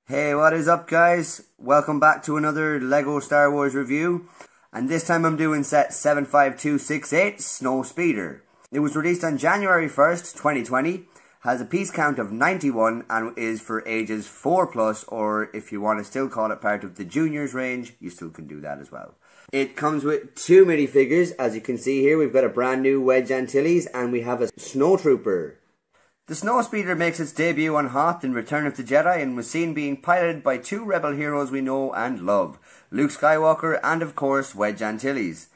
Hey, what is up guys? Welcome back to another LEGO Star Wars review. And this time I'm doing set 75268 Snowspeeder. It was released on January 1st, 2020. Has a piece count of 91 and is for ages 4+, or if you want to still call it part of the juniors range, you still can do that as well. It comes with two minifigures. As you can see here, we've got a brand new Wedge Antilles and we have a Snowtrooper. The Snowspeeder makes its debut on Hoth in Return of the Jedi and was seen being piloted by two rebel heroes we know and love, Luke Skywalker and of course Wedge Antilles.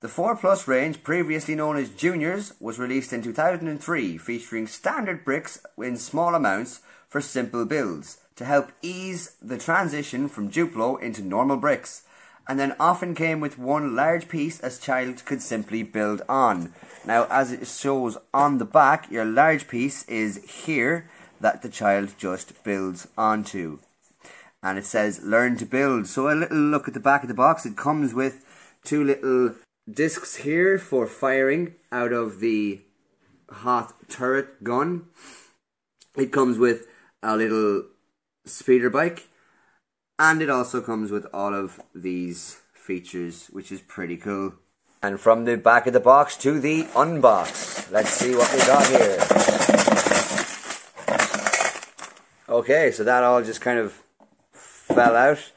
The 4+ range, previously known as Juniors, was released in 2003, featuring standard bricks in small amounts for simple builds, to help ease the transition from Duplo into normal bricks, and then often came with one large piece a child could simply build on. Now, as it shows on the back, your large piece is here that the child just builds onto. And it says, learn to build. So a little look at the back of the box. It comes with two little discs here for firing out of the Hoth turret gun. It comes with a little speeder bike. And it also comes with all of these features, which is pretty cool. And from the back of the box to the unbox. Let's see what we got here. Okay, so that all just kind of fell out.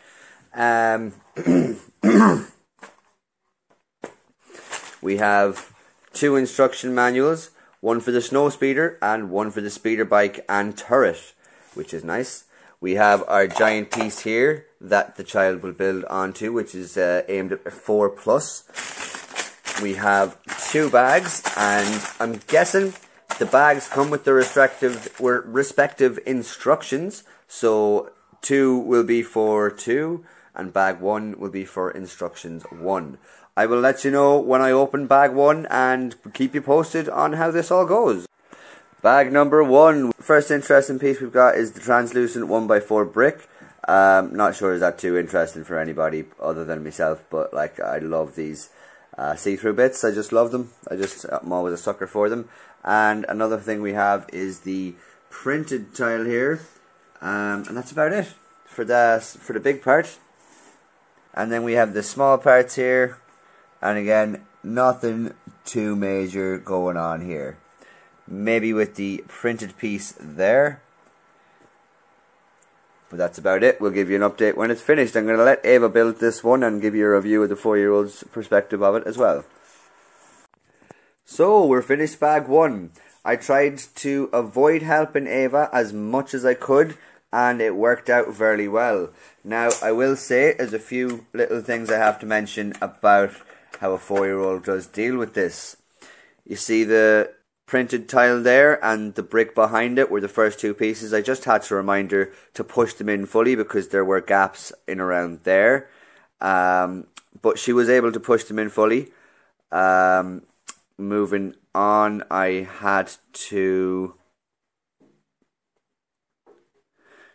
We have two instruction manuals, one for the Snowspeeder and one for the speeder bike and turret, which is nice. We have our giant piece here that the child will build onto, which is aimed at 4+. We have two bags, and I'm guessing the bags come with the respective instructions. So 2 will be for 2, and bag 1 will be for instructions 1. I will let you know when I open bag 1 and keep you posted on how this all goes. Bag number 1. First interesting piece we've got is the translucent 1x4 brick. Not sure is that too interesting for anybody other than myself, but like I love these see-through bits. I just love them. I'm always a sucker for them. And another thing we have is the printed tile here, and that's about it for the big part. And then we have the small parts here, and again, nothing too major going on here. Maybe with the printed piece there. But that's about it. We'll give you an update when it's finished. I'm going to let Ava build this one and give you a review of the 4-year-old's perspective of it as well. So, we're finished bag 1. I tried to avoid helping Ava as much as I could, and it worked out very well. Now, I will say there's a few little things I have to mention about how a 4-year-old does deal with this. You see the printed tile there and the brick behind it were the first two pieces. I just had to remind her to push them in fully because there were gaps in around there. But she was able to push them in fully. Moving on, I had to...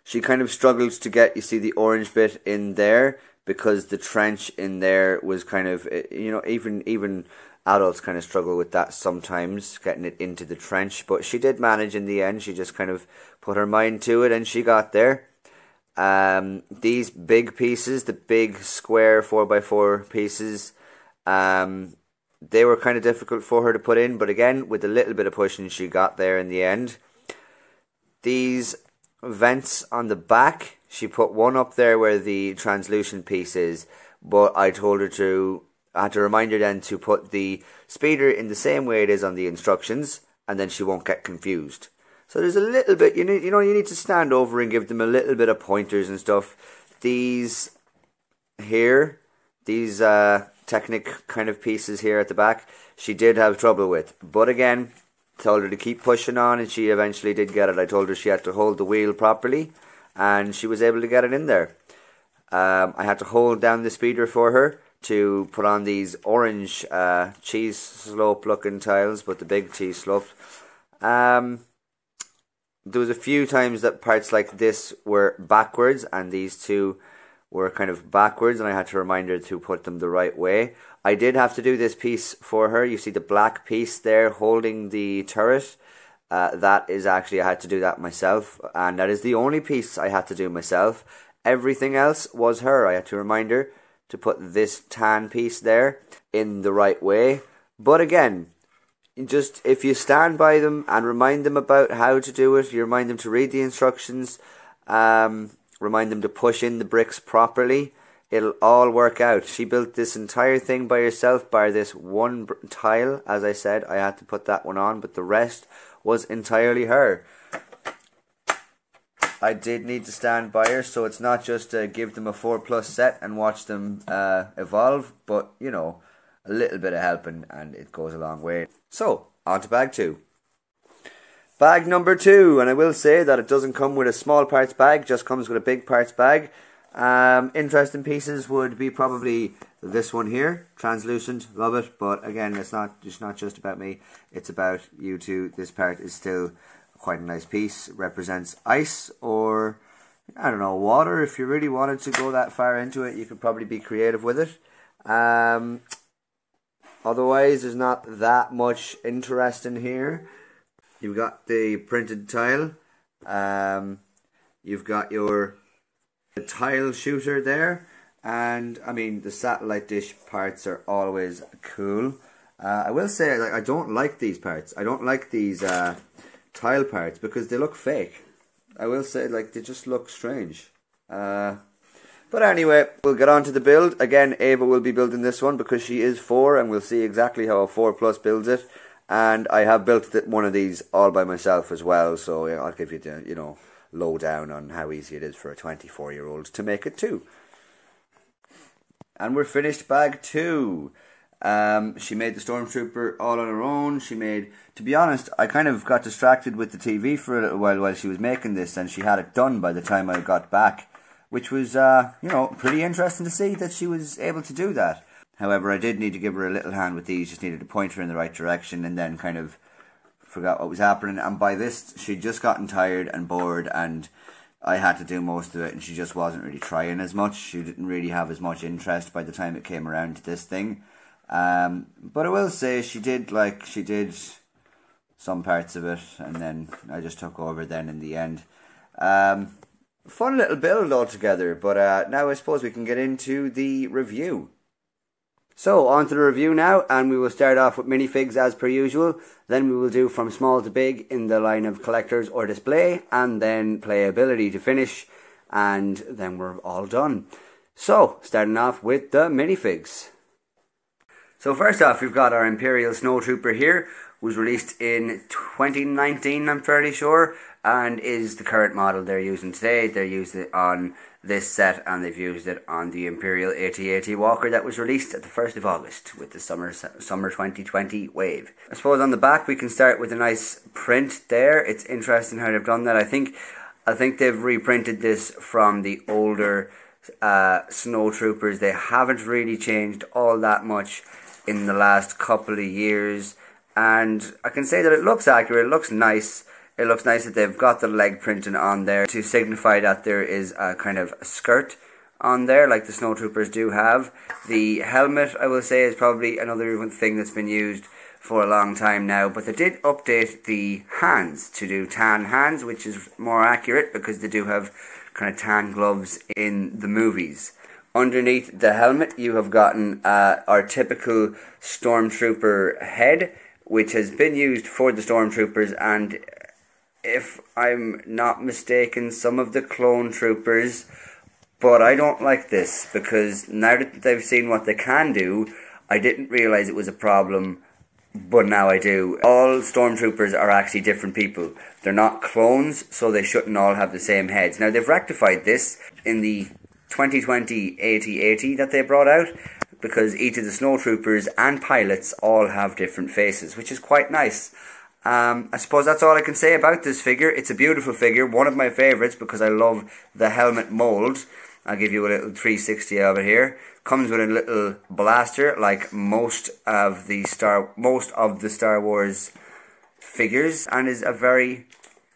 She kind of struggled to get, you see, the orange bit in there because the trench in there was kind of, you know, even adults kind of struggle with that sometimes, getting it into the trench, but she did manage in the end. She just kind of put her mind to it and she got there. These big pieces, the big square 4x4 pieces, they were kind of difficult for her to put in, but again, with a little bit of pushing, she got there in the end. These vents on the back, she put one up there where the translucent piece is, but I had to remind her then to put the speeder in the same way it is on the instructions, and then she won't get confused. So there's a little bit, you need to stand over and give them a little bit of pointers and stuff. These here, these Technic kind of pieces here at the back, she did have trouble with. But again, told her to keep pushing on, and she eventually did get it. I told her she had to hold the wheel properly, and she was able to get it in there. I had to hold down the speeder for her to put on these orange cheese slope looking tiles, but the big cheese slope. There was a few times that parts like this were backwards and these two were kind of backwards, and I had to remind her to put them the right way. I did have to do this piece for her. You see the black piece there holding the turret. That is actually, I had to do that myself, and that is the only piece I had to do myself. Everything else was her. I had to remind her to put this tan piece there in the right way. But again, just if you stand by them and remind them about how to do it, you remind them to read the instructions, remind them to push in the bricks properly, it'll all work out. She built this entire thing by herself, bar this one tile. As I said, I had to put that one on, but the rest was entirely her. I did need to stand by her, so it's not just give them a 4+ set and watch them evolve, but, you know, a little bit of helping and it goes a long way. So, on to bag 2. Bag number 2, and I will say that it doesn't come with a small parts bag, just comes with a big parts bag. Interesting pieces would be probably this one here, translucent, love it, but again, it's not just about me, it's about you two. This part is still quite a nice piece. It represents ice, or I don't know, water. If you really wanted to go that far into it, you could probably be creative with it. Otherwise, there's not that much interest in here. You've got the printed tile. You've got your tile shooter there. And, I mean, the satellite dish parts are always cool. I will say, like, I don't like these parts. I don't like these tile parts because they look fake. I will say, like, they just look strange. But anyway, we'll get on to the build. Again, Ava will be building this one because she is 4, and we'll see exactly how a 4+ builds it. And I have built one of these all by myself as well, so I'll give you the, you know, lowdown on how easy it is for a 24-year-old to make it too. And we're finished bag 2. She made the Stormtrooper all on her own. She made, to be honest, I kind of got distracted with the TV for a little while she was making this, and she had it done by the time I got back, which was, you know, pretty interesting to see that she was able to do that. However, I did need to give her a little hand with these, just needed to point her in the right direction, and then kind of forgot what was happening. And by this, she'd just gotten tired and bored, and I had to do most of it, and she just wasn't really trying as much. She didn't really have as much interest by the time it came around to this thing. But I will say she did some parts of it, and then I just took over then in the end. Fun little build altogether, but now I suppose we can get into the review. So, on to the review now, and we will start off with minifigs as per usual. Then we will do from small to big in the line of collectors or display, and then playability to finish, and then we're all done. So, starting off with the minifigs. So first off, we've got our Imperial Snowtrooper here, was released in 2019, I'm fairly sure, and is the current model they're using today. They used it on this set, and they've used it on the Imperial AT-AT Walker that was released at the 1st of August with the summer 2020 wave. I suppose on the back we can start with a nice print there. It's interesting how they've done that. I think they've reprinted this from the older Snowtroopers. They haven't really changed all that much in the last couple of years, and I can say that it looks accurate, it looks nice. It looks nice that they've got the leg printing on there to signify that there is a kind of a skirt on there like the Snowtroopers do have. The helmet, I will say, is probably another thing that's been used for a long time now, but they did update the hands to do tan hands, which is more accurate because they do have kind of tan gloves in the movies. Underneath the helmet you have gotten our typical Stormtrooper head, which has been used for the Stormtroopers, and if I'm not mistaken, some of the clone troopers, but I don't like this because now that they've seen what they can do, I didn't realise it was a problem, but now I do. All Stormtroopers are actually different people. They're not clones, so they shouldn't all have the same heads. Now they've rectified this in the 2020 AT-AT that they brought out, because each of the Snowtroopers and pilots all have different faces, which is quite nice. I suppose that's all I can say about this figure. It's a beautiful figure, one of my favourites because I love the helmet mould. I'll give you a little 360 of it here. Comes with a little blaster like most of the Star Wars figures, and is a very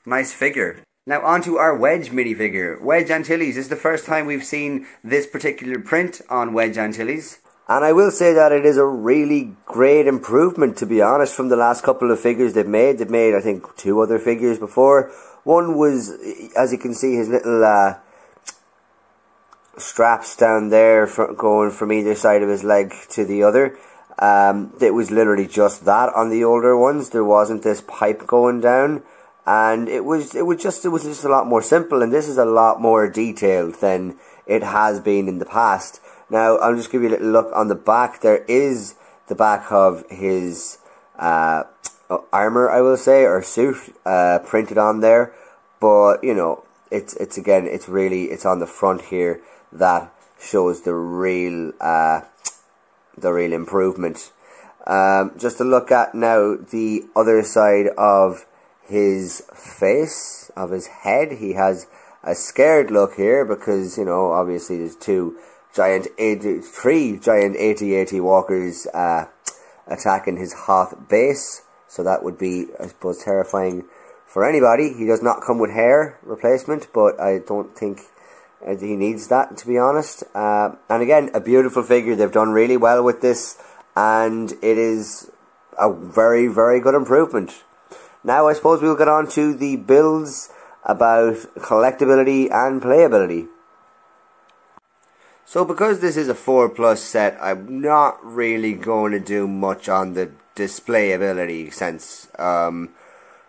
nice figure. Now on to our Wedge minifigure. Wedge Antilles. This is the first time we've seen this particular print on Wedge Antilles. And I will say that it is a really great improvement, to be honest, from the last couple of figures they've made. They've made, I think, 2 other figures before. One was, as you can see, his little straps down there going from either side of his leg to the other. It was literally just that on the older ones. There wasn't this pipe going down, and it was just a lot more simple. And this is a lot more detailed than it has been in the past. Now, I'll just give you a little look on the back. There is the back of his armor, I will say, or suit, printed on there. But, you know, it's on the front here that shows the real improvement. Just to look at now the other side of his face, of his head. He has a scared look here because, you know, obviously there's 3 giant AT-AT walkers attacking his Hoth base. So that would be, I suppose, terrifying for anybody. He does not come with hair replacement, but I don't think he needs that, to be honest. And again, a beautiful figure. They've done really well with this, and it is a very, very good improvement. Now I suppose we'll get on to the builds about collectability and playability. So because this is a 4+ set, I'm not really going to do much on the displayability sense of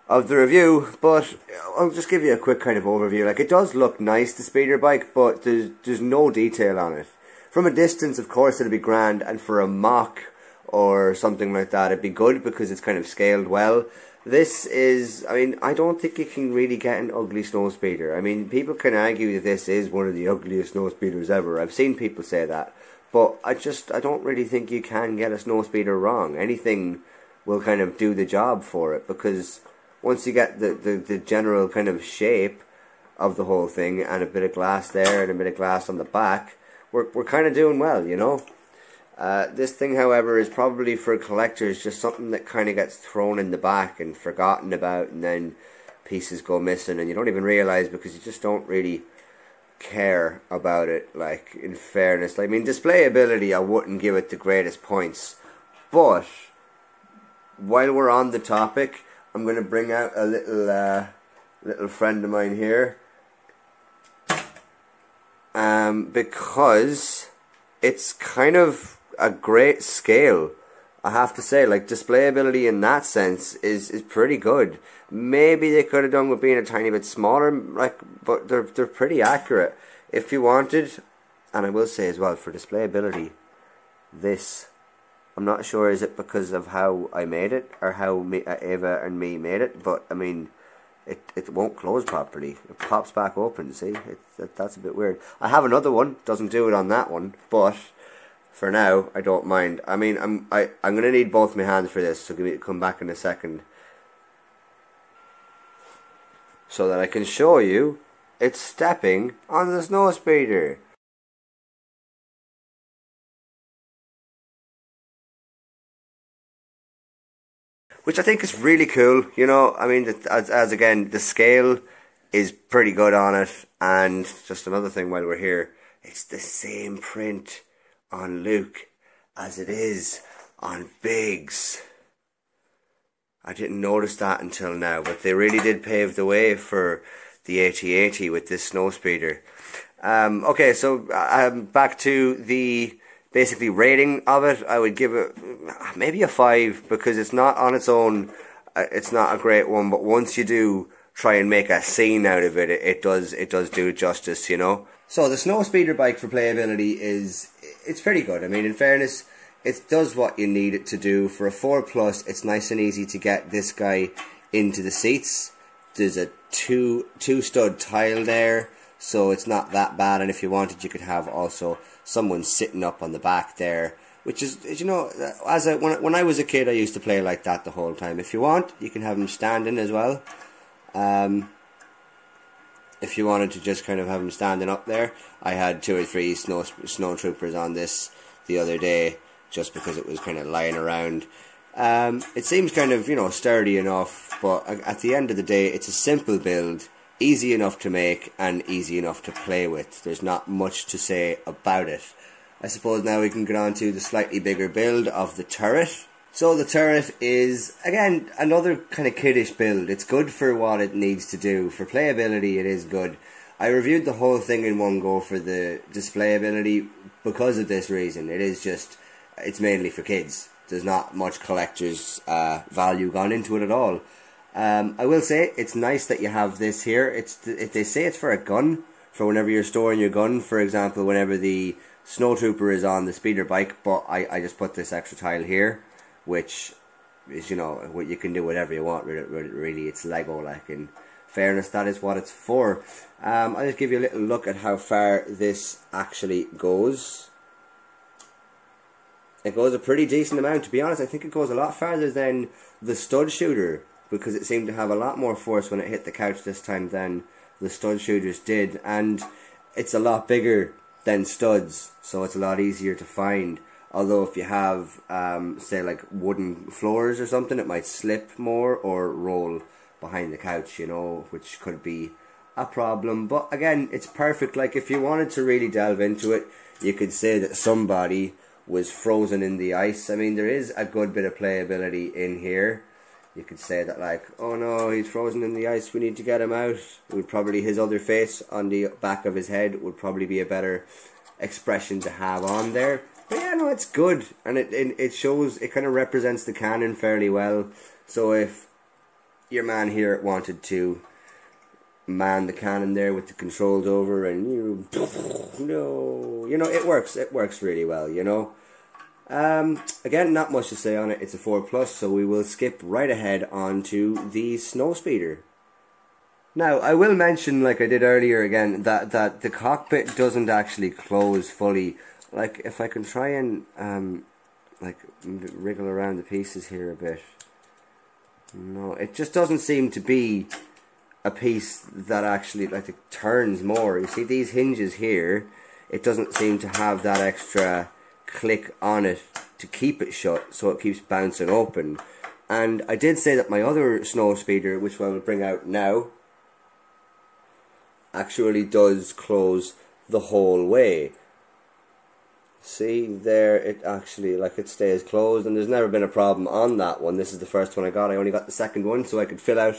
the review, but I'll just give you a quick kind of overview. Like, it does look nice, the speeder bike, but there's no detail on it. From a distance, of course, it'd be grand, and for a mock or something like that, it'd be good because it's kind of scaled well. This is, I mean, I don't think you can really get an ugly snowspeeder. I mean, people can argue that this is one of the ugliest snowspeeders ever. I've seen people say that. But I don't really think you can get a snowspeeder wrong. Anything will kind of do the job for it, because once you get the general kind of shape of the whole thing, and a bit of glass there and a bit of glass on the back, we're kind of doing well, you know. This thing, however, is probably for collectors just something that kind of gets thrown in the back and forgotten about, and then pieces go missing and you don't even realise because you just don't really care about it. Like, in fairness, I mean, displayability, I wouldn't give it the greatest points, but while we're on the topic, I'm going to bring out a little friend of mine here, because it's kind of a great scale, I have to say. Like, displayability in that sense is pretty good. Maybe they could have done with being a tiny bit smaller, like, but they're pretty accurate. If you wanted, and I will say as well, for displayability, this, I'm not sure, is it because of how I made it, or how Ava and me made it, but I mean, it won't close properly. It pops back open, see? That's a bit weird. I have another one, doesn't do it on that one, but for now, I don't mind. I mean, I'm going to need both my hands for this, so come back in a second, so that I can show you it's stepping on the snowspeeder. Which I think is really cool, you know. I mean, as again, the scale is pretty good on it. And just another thing while we're here, it's the same print on Luke as it is on Biggs. I didn't notice that until now, but they really did pave the way for the AT-AT with this snowspeeder. Okay, so back to the basically rating of it. I would give it maybe a 5, because it's not on its own, it's not a great one, but once you do try and make a scene out of it, it does do justice, you know. So the snowspeeder bike for playability it's pretty good. I mean, in fairness, it does what you need it to do. For a 4+, it's nice and easy to get this guy into the seats. There's a two stud tile there, so it's not that bad, and if you wanted, you could have also someone sitting up on the back there, which is, you know, when I was a kid, I used to play like that the whole time. If you want, you can have them standing as well. If you wanted to just kind of have them standing up there, I had 2 or 3 snow troopers on this the other day, just because it was kind of lying around. It seems kind of, you know, sturdy enough, but at the end of the day, it's a simple build, easy enough to make and easy enough to play with. There's not much to say about it. I suppose now we can get on to the slightly bigger build of the turret. So the turret is, again, another kind of kiddish build. It's good for what it needs to do. For playability, it is good. I reviewed the whole thing in one go for the displayability because of this reason. It is just, it's mainly for kids. There's not much collector's value gone into it at all. I will say, it's nice that you have this here. They say it's for a gun, for whenever you're storing your gun. For example, whenever the snowtrooper is on the speeder bike, but I just put this extra tile here, which is, you know, what you can do whatever you want. Really, it's Lego. Like, in fairness, that is what it's for. I'll just give you a little look at how far this actually goes. It goes a pretty decent amount. To be honest, I think it goes a lot farther than the stud shooter, because it seemed to have a lot more force when it hit the couch this time than the stud shooters did, and it's a lot bigger than studs, so it's a lot easier to find. Although if you have, say, like wooden floors or something, it might slip more or roll behind the couch, you know, which could be a problem. But again, it's perfect. Like, if you wanted to really delve into it, you could say that somebody was frozen in the ice. I mean, there is a good bit of playability in here. You could say that, like, oh no, he's frozen in the ice, we need to get him out. It would probably, his other face on the back of his head would probably be a better expression to have on there. But yeah, no, it's good. And it shows, it kind of represents the cannon fairly well. So if your man here wanted to man the cannon there with the controls over and you know, it works really well, you know. Again, not much to say on it. It's a 4+, so we will skip right ahead onto the Snowspeeder. Now, I will mention, like I did earlier again, that the cockpit doesn't actually close fully. Like, if I can try and like wriggle around the pieces here a bit. No, it just doesn't seem to be a piece that actually, like, it turns more. You see these hinges here, it doesn't seem to have that extra click on it to keep it shut, so it keeps bouncing open. And I did say that my other Snowspeeder, which I will bring out now, actually does close the whole way. See there, it actually, like, it stays closed, and there's never been a problem on that one. This is the first one I got. I only got the second one so I could fill out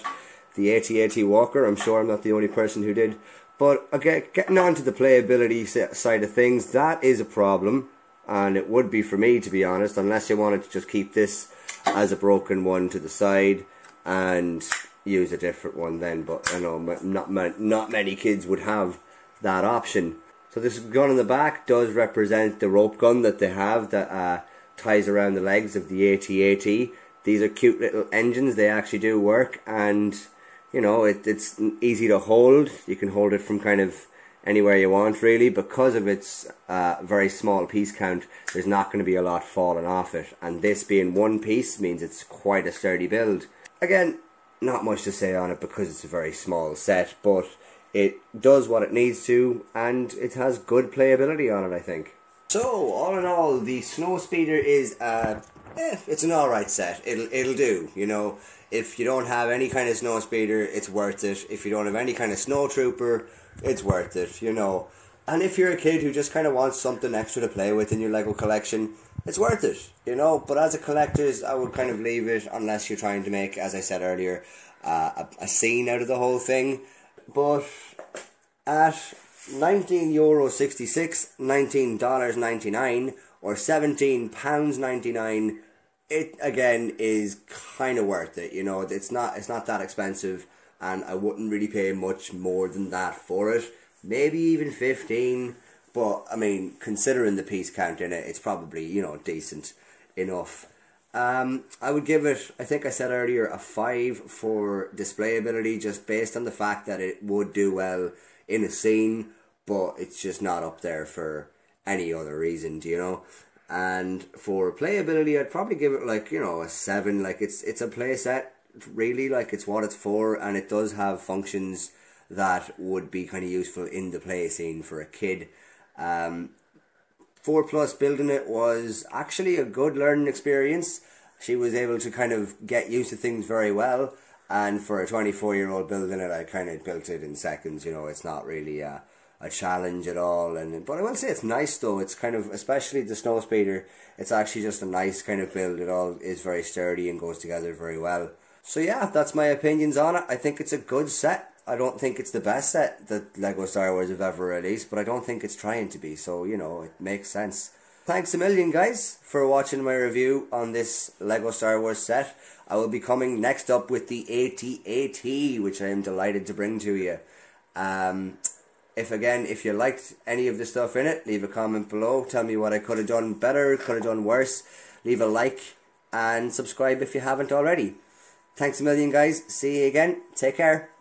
the AT-AT Walker. I'm sure I'm not the only person who did. But again, getting on to the playability side of things, that is a problem. And it would be for me, to be honest, unless you wanted to just keep this as a broken one to the side and use a different one then. But I know not many kids would have that option. So this gun in the back does represent the rope gun that they have that ties around the legs of the AT-AT. These are cute little engines. They actually do work, and you know, it's easy to hold. You can hold it from kind of anywhere you want, really. Because of its very small piece count, there's not going to be a lot falling off it, and this being one piece means it's quite a sturdy build. Again, not much to say on it because it's a very small set, but it does what it needs to, and it has good playability on it, I think. So, all in all, the Snowspeeder is it's an alright set. It'll do, you know. If you don't have any kind of Snowspeeder, it's worth it. If you don't have any kind of Snowtrooper, it's worth it, you know. And if you're a kid who just kind of wants something extra to play with in your Lego collection, it's worth it, you know. But as a collector's, I would kind of leave it unless you're trying to make, as I said earlier, a scene out of the whole thing. But at €19.66, $19.99, or £17.99, it again is kind of worth it. You know, it's not that expensive, and I wouldn't really pay much more than that for it. Maybe even 15, but I mean, considering the piece count in it, it's probably, you know, decent enough. I would give it, I think I said earlier, a 5 for displayability, just based on the fact that it would do well in a scene, but it's just not up there for any other reason, you know. And for playability, I'd probably give it, like, you know, a 7. Like, it's a play set, really. Like, it's what it's for, and it does have functions that would be kind of useful in the play scene for a kid. 4+ building it was actually a good learning experience. She was able to kind of get used to things very well, and for a 24-year-old building it, I kind of built it in seconds. You know, it's not really a a challenge at all. But I will say it's nice though. It's kind of, especially the Snowspeeder, it's actually just a nice kind of build. It all is very sturdy and goes together very well. So yeah, that's my opinions on it. I think it's a good set. I don't think it's the best set that LEGO Star Wars have ever released, but I don't think it's trying to be, so you know, it makes sense. Thanks a million, guys, for watching my review on this LEGO Star Wars set. I will be coming next up with the AT-AT, which I am delighted to bring to you. If you liked any of the stuff in it, leave a comment below. Tell me what I could have done better, could have done worse. Leave a like and subscribe if you haven't already. Thanks a million, guys. See you again. Take care.